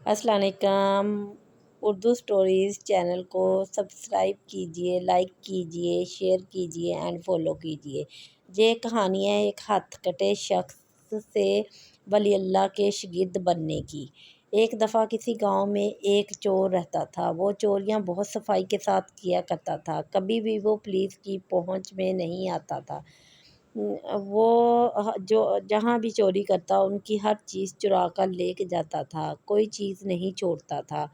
السلام علیکم۔ Urdu stories channel کو سبسکرائب کیجئے، لائک کیجئے، شیئر کیجئے اینڈ فالو کیجئے۔ یہ کہانی ہے ایک ہاتھ کٹے شخص سے ولی اللہ کے شاگرد بننے کی۔ ایک دفعہ کسی گاؤں میں ایک چور رہتا تھا۔ وہ چوریاں بہت صفائی کے ساتھ کیا کرتا تھا، کبھی بھی وہ پولیس کی پہنچ میں نہیں آتا تھا۔ وہ جہاں بھی چوری کرتا ان کی ہر چیز چرا کر لے کے جاتا تھا، کوئی چیز نہیں چھوڑتا تھا۔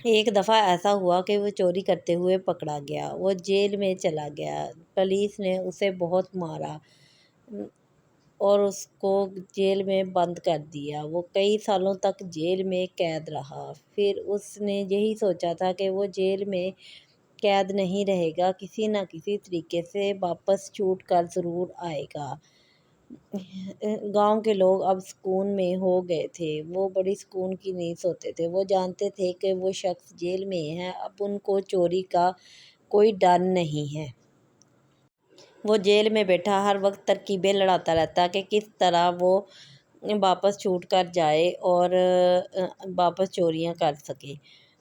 ایک دفعہ ایسا ہوا کہ وہ چوری کرتے ہوئے پکڑا گیا۔ وہ جیل میں چلا گیا۔ پولیس نے اسے بہت مارا اور اس کو جیل میں بند کر دیا۔ وہ کئی سالوں تک جیل میں قید رہا۔ پھر اس نے یہی سوچا تھا کہ وہ جیل میں قید نہیں رہے گا، کسی نہ کسی طریقے سے واپس چھوٹ کر ضرور آئے گا۔ گاؤں کے لوگ اب سکون میں ہو گئے تھے۔ وہ بڑی سکون کی نیند سوتے تھے۔ وہ جانتے تھے کہ وہ شخص جیل میں ہے، اب ان کو چوری کا کوئی ڈر نہیں ہے۔ وہ جیل میں بیٹھا ہر وقت ترکیبیں لڑاتا رہتا کہ کس طرح وہ واپس چھوٹ کر جائے اور واپس چوریاں کر سکے،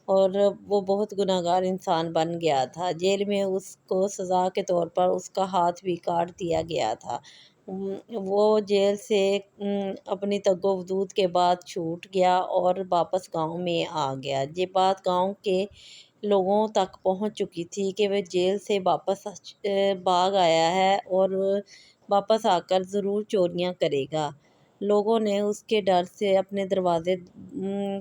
اور وہ بہت گنہگار انسان بن گیا تھا۔ جیل میں اس کو سزا کے طور پر اس کا ہاتھ بھی کاٹ دیا گیا تھا۔ وہ جیل سے اپنی تگ و دود کے بعد چھوٹ گیا اور واپس گاؤں میں آ گیا۔ یہ بات گاؤں کے لوگوں تک پہنچ چکی تھی کہ وہ جیل سے واپس بھاگ آیا ہے اور واپس آ کر ضرور چوریاں کرے گا۔ لوگوں نے اس کے ڈر سے اپنے دروازے،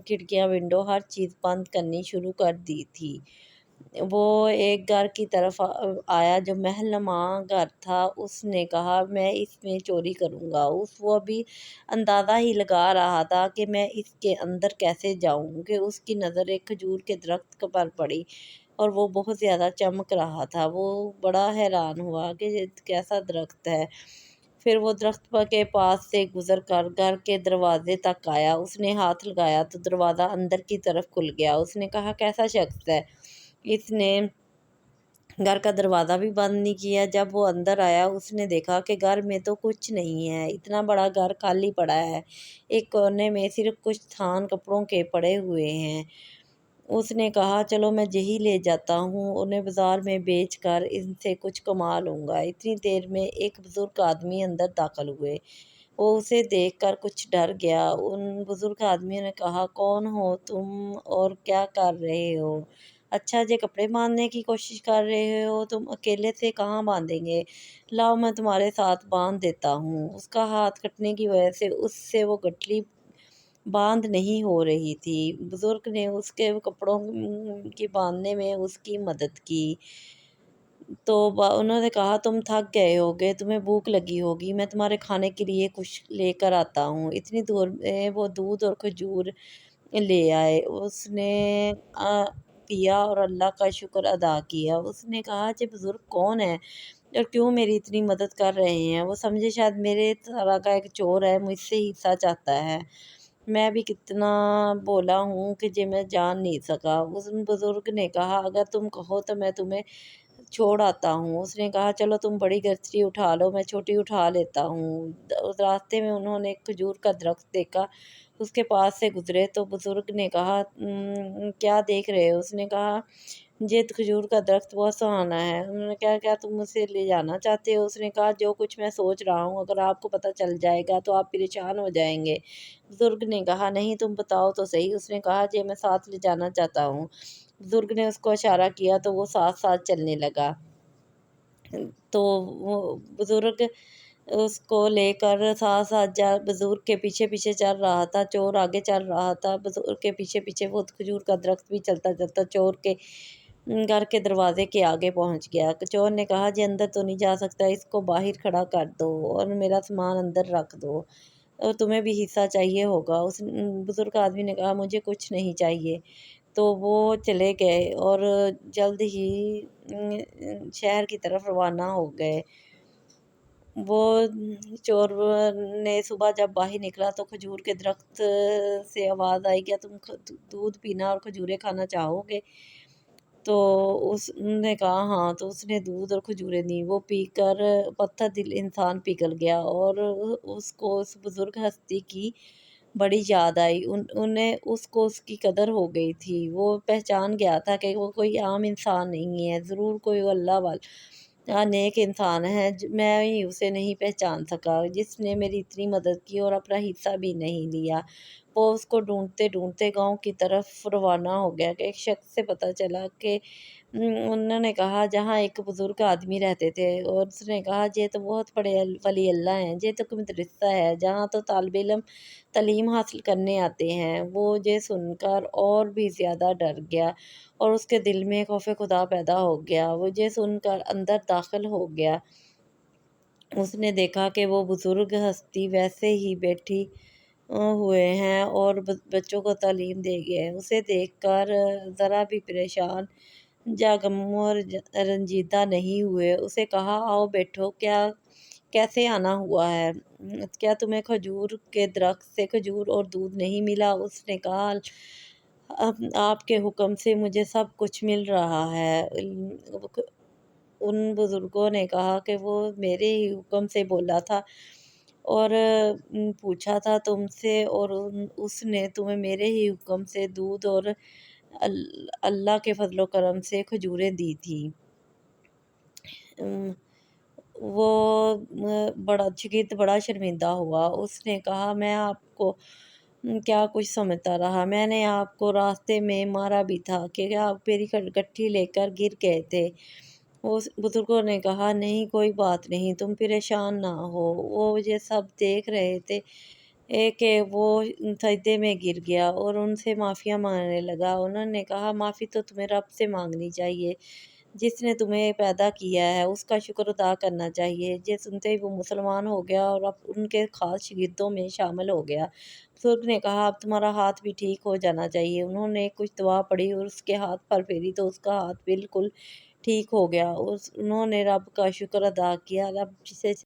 کھڑکیاں، ونڈو، ہر چیز بند کرنی شروع کر دی تھی۔ وہ ایک گھر کی طرف آیا جو محل نما گھر تھا۔ اس نے کہا میں اس میں چوری کروں گا۔ وہ ابھی اندازہ ہی لگا رہا تھا کہ میں اس کے اندر کیسے جاؤں کہ اس کی نظر ایک کھجور کے درخت پر پڑی اور وہ بہت زیادہ چمک رہا تھا۔ وہ بڑا حیران ہوا کہ یہ کیسا درخت ہے۔ پھر وہ درخت کے پاس سے گزر کر گھر کے دروازے تک آیا۔ اس نے ہاتھ لگایا تو دروازہ اندر کی طرف کھل گیا۔ اس نے کہا کیسا شخص ہے؟ اس نے گھر کا دروازہ بھی بند نہیں کیا۔ جب وہ اندر آیا اس نے دیکھا کہ گھر میں تو کچھ نہیں ہے، اتنا بڑا گھر خالی پڑا ہے، ایک کونے میں صرف کچھ تھان کپڑوں کے پڑے ہوئے ہیں۔ اس نے کہا چلو میں یہی لے جاتا ہوں، انہیں بازار میں بیچ کر ان سے کچھ کما لوں گا۔ اتنی دیر میں ایک بزرگ آدمی اندر داخل ہوئے۔ وہ اسے دیکھ کر کچھ ڈر گیا۔ ان بزرگ آدمی نے کہا کون ہو تم اور کیا کر رہے ہو؟ اچھا یہ کپڑے باندھنے کی کوشش کر رہے ہو؟ تم اکیلے سے کہاں باندھیں گے؟ لاؤ میں تمہارے ساتھ باندھ دیتا ہوں۔ اس کا ہاتھ کٹنے کی وجہ سے اس سے وہ گٹھلی باندھ نہیں ہو رہی تھی۔ بزرگ نے اس کے کپڑوں کی باندھنے میں اس کی مدد کی تو انہوں نے کہا تم تھک گئے ہوگے، تمہیں بھوک لگی ہوگی، میں تمہارے کھانے کے لیے کچھ لے کر آتا ہوں۔ اتنی دور میں وہ دودھ اور کھجور لے آئے۔ اس نے پیا اور اللہ کا شکر ادا کیا۔ اس نے کہا یہ بزرگ کون ہے اور کیوں میری اتنی مدد کر رہے ہیں؟ وہ سمجھے شاید میرے طرح کا ایک چور ہے، مجھ سے حصہ چاہتا ہے۔ میں بھی کتنا بولا ہوں کہ یہ میں جان نہیں سکا۔ اس بزرگ نے کہا اگر تم کہو تو میں تمہیں چھوڑ آتا ہوں۔ اس نے کہا چلو تم بڑی گٹھلی اٹھا لو، میں چھوٹی اٹھا لیتا ہوں۔ راستے میں انہوں نے ایک کھجور کا درخت دیکھا، اس کے پاس سے گزرے تو بزرگ نے کہا کیا دیکھ رہے ہو؟ اس نے کہا یہ کھجور کا درخت بہت سہانا ہے۔ انہوں نے کہا کیا تم اسے لے جانا چاہتے ہو؟ اس نے کہا جو کچھ میں سوچ رہا ہوں اگر آپ کو پتہ چل جائے گا تو آپ پریشان ہو جائیں گے۔ بزرگ نے کہا نہیں تم بتاؤ تو صحیح۔ اس نے کہا یہ میں ساتھ لے جانا چاہتا ہوں۔ بزرگ نے اس کو اشارہ کیا تو وہ ساتھ ساتھ چلنے لگا۔ تو وہ بزرگ اس کو لے کر ساتھ ساتھ بزرگ کے پیچھے پیچھے چل رہا تھا، چور آگے چل رہا تھا، بزرگ کے پیچھے پیچھے وہ کھجور کا درخت بھی چلتا چلتا چور کے گھر کے دروازے کے آگے پہنچ گیا۔ چور نے کہا یہ اندر تو نہیں جا سکتا، اس کو باہر کھڑا کر دو اور میرا سامان اندر رکھ دو اور تمہیں بھی حصہ چاہیے ہوگا۔ اس بزرگ آدمی نے کہا مجھے کچھ نہیں چاہیے۔ تو وہ چلے گئے اور جلد ہی شہر کی طرف روانہ ہو گئے۔ وہ چور نے صبح جب باہر نکلا تو کھجور کے درخت سے آواز آئی کیا تم دودھ پینا اور کھجوریں کھانا چاہو گے؟ تو اس نے کہا ہاں۔ تو اس نے دودھ اور کھجوریں دیں۔ وہ پی کر پتھر دل انسان پگھل گیا اور اس کو اس بزرگ ہستی کی بڑی یاد آئی۔ انہیں اس کو اس کی قدر ہو گئی تھی۔ وہ پہچان گیا تھا کہ وہ کوئی عام انسان نہیں ہے، ضرور کوئی اللہ والا نیک انسان ہے۔ میں ہی اسے نہیں پہچان سکا جس نے میری اتنی مدد کی اور اپنا حصہ بھی نہیں لیا۔ وہ اس کو ڈھونڈتے ڈھونڈتے گاؤں کی طرف روانہ ہو گیا کہ ایک شخص سے پتہ چلا کہ انہوں نے کہا جہاں ایک بزرگ آدمی رہتے تھے، اور اس نے کہا یہ تو بہت بڑے ولی اللہ ہیں، یہ تو مدرسہ ہے جہاں تو طالب علم تعلیم حاصل کرنے آتے ہیں۔ وہ یہ سن کر اور بھی زیادہ ڈر گیا اور اس کے دل میں خوف خدا پیدا ہو گیا۔ وہ یہ سن کر اندر داخل ہو گیا۔ اس نے دیکھا کہ وہ بزرگ ہستی ویسے ہی بیٹھی ہوئے ہیں اور بچوں کو تعلیم دے گئے ہیں۔ اسے دیکھ کر ذرا بھی پریشان یا غم اور رنجیدہ نہیں ہوئے۔ اسے کہا آؤ بیٹھو، کیسے آنا ہوا ہے؟ کیا تمہیں کھجور کے درخت سے کھجور اور دودھ نہیں ملا؟ اس نے کہا آپ کے حکم سے مجھے سب کچھ مل رہا ہے۔ ان بزرگوں نے کہا کہ وہ میرے ہی حکم سے بولا تھا اور پوچھا تھا تم سے، اور اس نے تمہیں میرے ہی حکم سے دودھ اور اللہ کے فضل و کرم سے کھجوریں دی تھی۔ وہ شاگرد بڑا شرمندہ ہوا۔ اس نے کہا میں آپ کو کیا کچھ سمجھتا رہا، میں نے آپ کو راستے میں مارا بھی تھا کہ آپ میری گٹھی لے کر گر گئے تھے۔ بزرگوں نے کہا نہیں، کوئی بات نہیں، تم پریشان نہ ہو۔ وہ یہ سب دیکھ رہے تھے کہ وہ سجدے میں گر گیا اور ان سے معافیاں مانگنے لگا۔ انہوں نے کہا معافی تو تمہیں رب سے مانگنی چاہیے، جس نے تمہیں پیدا کیا ہے، اس کا شکر ادا کرنا چاہیے۔ یہ سنتے ہی وہ مسلمان ہو گیا اور اب ان کے خاص شاگردوں میں شامل ہو گیا۔ بزرگ نے کہا اب تمہارا ہاتھ بھی ٹھیک ہو جانا چاہیے۔ انہوں نے کچھ دعا پڑھی اور اس کے ہاتھ پر پھیری تو اس کا ہاتھ بالکل ٹھیک ہو گیا۔ انہوں نے رب کا شکر ادا کیا، رب جسے